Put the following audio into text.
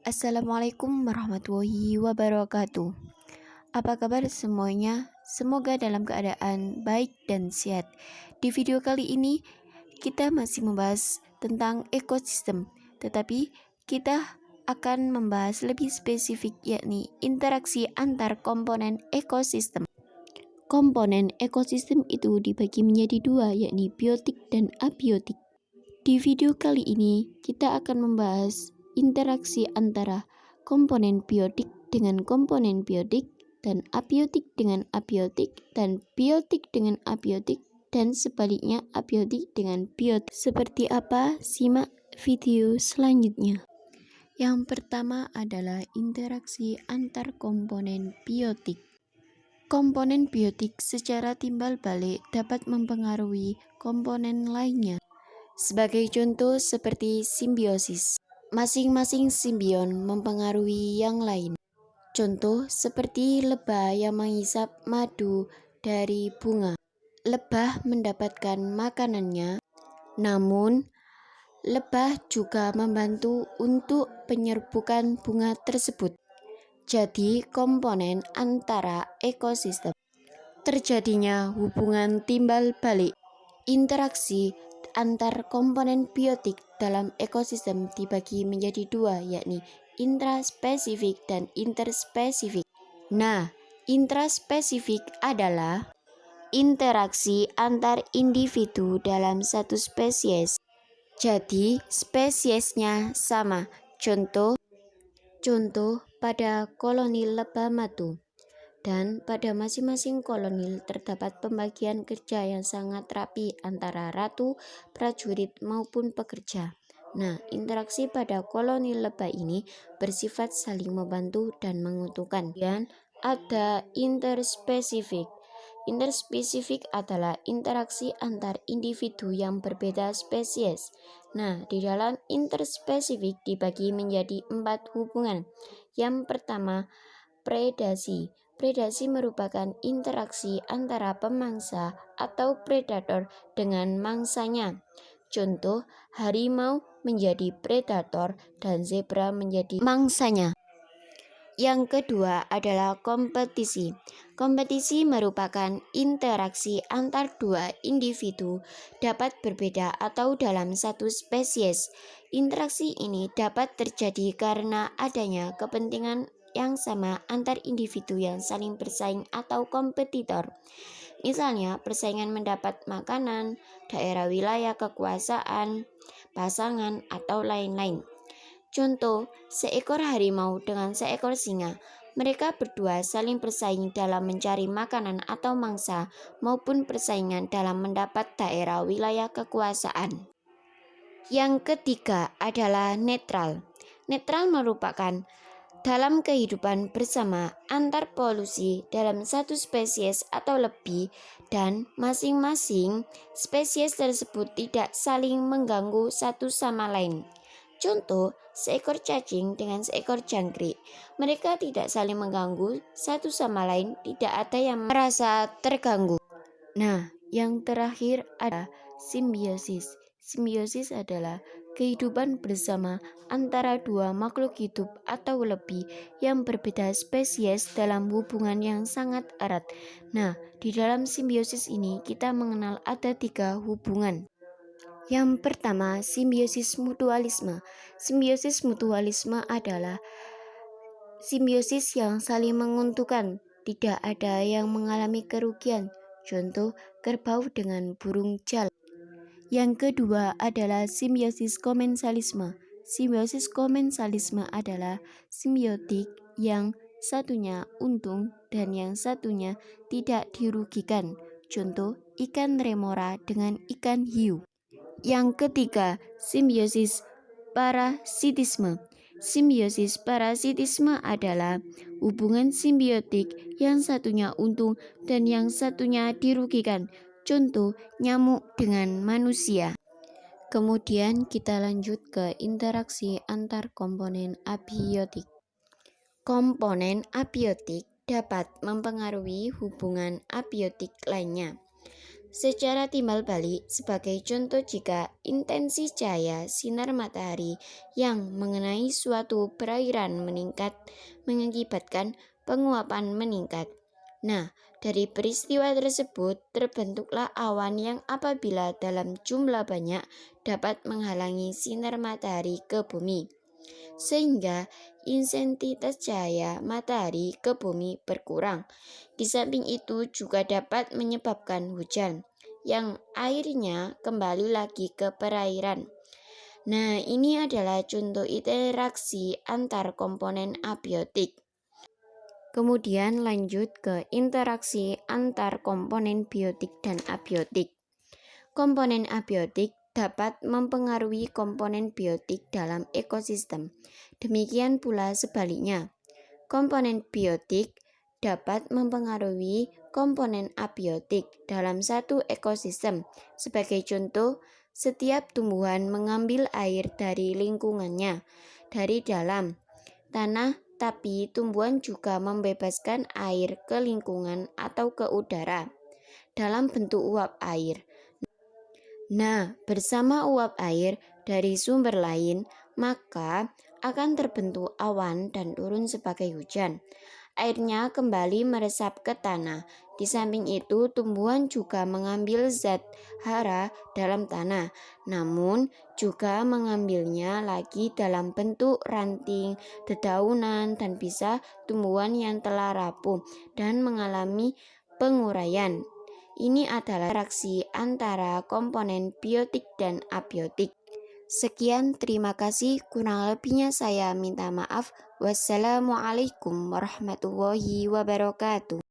Assalamualaikum warahmatullahi wabarakatuh. Apa kabar semuanya? Semoga dalam keadaan baik dan sehat. Di video kali ini kita masih membahas tentang ekosistem, tetapi kita akan membahas lebih spesifik, yakni interaksi antar komponen ekosistem. Komponen ekosistem itu dibagi menjadi dua, yakni biotik dan abiotik. Di video kali ini kita akan membahas interaksi antara komponen biotik dengan komponen biotik, dan abiotik dengan abiotik, dan biotik dengan abiotik, dan sebaliknya abiotik dengan biotik. Seperti apa? Simak video selanjutnya. Yang pertama adalah interaksi antar komponen biotik. Komponen biotik secara timbal balik dapat mempengaruhi komponen lainnya. Sebagai contoh seperti simbiosis. Masing-masing simbion mempengaruhi yang lain. Contoh seperti lebah yang menghisap madu dari bunga. Lebah mendapatkan makanannya, namun lebah juga membantu untuk penyerbukan bunga tersebut. Jadi komponen antara ekosistem. Terjadinya hubungan timbal balik. Interaksi antar komponen biotik dalam ekosistem dibagi menjadi dua, yakni intraspesifik dan interspesifik. Nah, intraspesifik adalah interaksi antar individu dalam satu spesies. Jadi, spesiesnya sama. Contoh pada koloni lebah madu. Dan pada masing-masing kolonil terdapat pembagian kerja yang sangat rapi antara ratu, prajurit, maupun pekerja. Nah, interaksi pada kolonil lebah ini bersifat saling membantu dan menguntungkan. Dan ada interspesifik. Interspesifik adalah interaksi antar individu yang berbeda spesies. Nah, di dalam interspesifik dibagi menjadi 4 hubungan. Yang pertama, predasi. Predasi merupakan interaksi antara pemangsa atau predator dengan mangsanya. Contoh, harimau menjadi predator dan zebra menjadi mangsanya. Yang kedua adalah kompetisi. Kompetisi merupakan interaksi antar dua individu, dapat berbeda atau dalam satu spesies. Interaksi ini dapat terjadi karena adanya kepentingan yang sama antar individu yang saling bersaing atau kompetitor. Misalnya, persaingan mendapat makanan, daerah wilayah kekuasaan, pasangan, atau lain-lain. Contoh, seekor harimau dengan seekor singa. Mereka berdua saling bersaing dalam mencari makanan atau mangsa maupun persaingan dalam mendapat daerah wilayah kekuasaan. Yang ketiga adalah netral. Netral merupakan dalam kehidupan bersama antar polusi dalam satu spesies atau lebih, dan masing-masing spesies tersebut tidak saling mengganggu satu sama lain. Contoh, seekor cacing dengan seekor jangkrik. Mereka tidak saling mengganggu satu sama lain, tidak ada yang merasa terganggu. Nah, yang terakhir ada simbiosis. Simbiosis adalah kehidupan bersama antara dua makhluk hidup atau lebih yang berbeda spesies dalam hubungan yang sangat erat. Nah, di dalam simbiosis ini kita mengenal ada 3 hubungan. Yang pertama, simbiosis mutualisme. Simbiosis mutualisme adalah simbiosis yang saling menguntungkan, tidak ada yang mengalami kerugian. Contoh, kerbau dengan burung jal. Yang kedua adalah simbiosis komensalisme. Simbiosis komensalisme adalah simbiotik yang satunya untung dan yang satunya tidak dirugikan. Contoh, ikan remora dengan ikan hiu. Yang ketiga, simbiosis parasitisme. Simbiosis parasitisme adalah hubungan simbiotik yang satunya untung dan yang satunya dirugikan. Contoh, nyamuk dengan manusia. Kemudian kita lanjut ke interaksi antar komponen abiotik. Komponen abiotik dapat mempengaruhi hubungan abiotik lainnya. Secara timbal balik, sebagai contoh jika intensi cahaya sinar matahari yang mengenai suatu perairan meningkat mengakibatkan penguapan meningkat. Nah, dari peristiwa tersebut terbentuklah awan yang apabila dalam jumlah banyak dapat menghalangi sinar matahari ke bumi, sehingga intensitas cahaya matahari ke bumi berkurang. Di samping itu juga dapat menyebabkan hujan, yang airnya kembali lagi ke perairan. Nah, ini adalah contoh interaksi antar komponen abiotik. Kemudian lanjut ke interaksi antar komponen biotik dan abiotik. Komponen abiotik dapat mempengaruhi komponen biotik dalam ekosistem. Demikian pula sebaliknya. Komponen biotik dapat mempengaruhi komponen abiotik dalam satu ekosistem. Sebagai contoh, setiap tumbuhan mengambil air dari lingkungannya, dari dalam tanah, tapi tumbuhan juga membebaskan air ke lingkungan atau ke udara dalam bentuk uap air. Nah, bersama uap air dari sumber lain, maka akan terbentuk awan dan turun sebagai hujan. Airnya kembali meresap ke tanah. Di samping itu, tumbuhan juga mengambil zat hara dalam tanah, namun juga mengambilnya lagi dalam bentuk ranting, dedaunan, dan bisa tumbuhan yang telah rapuh dan mengalami penguraian. Ini adalah reaksi antara komponen biotik dan abiotik. Sekian, terima kasih. Kurang lebihnya saya minta maaf. Wassalamualaikum warahmatullahi wabarakatuh.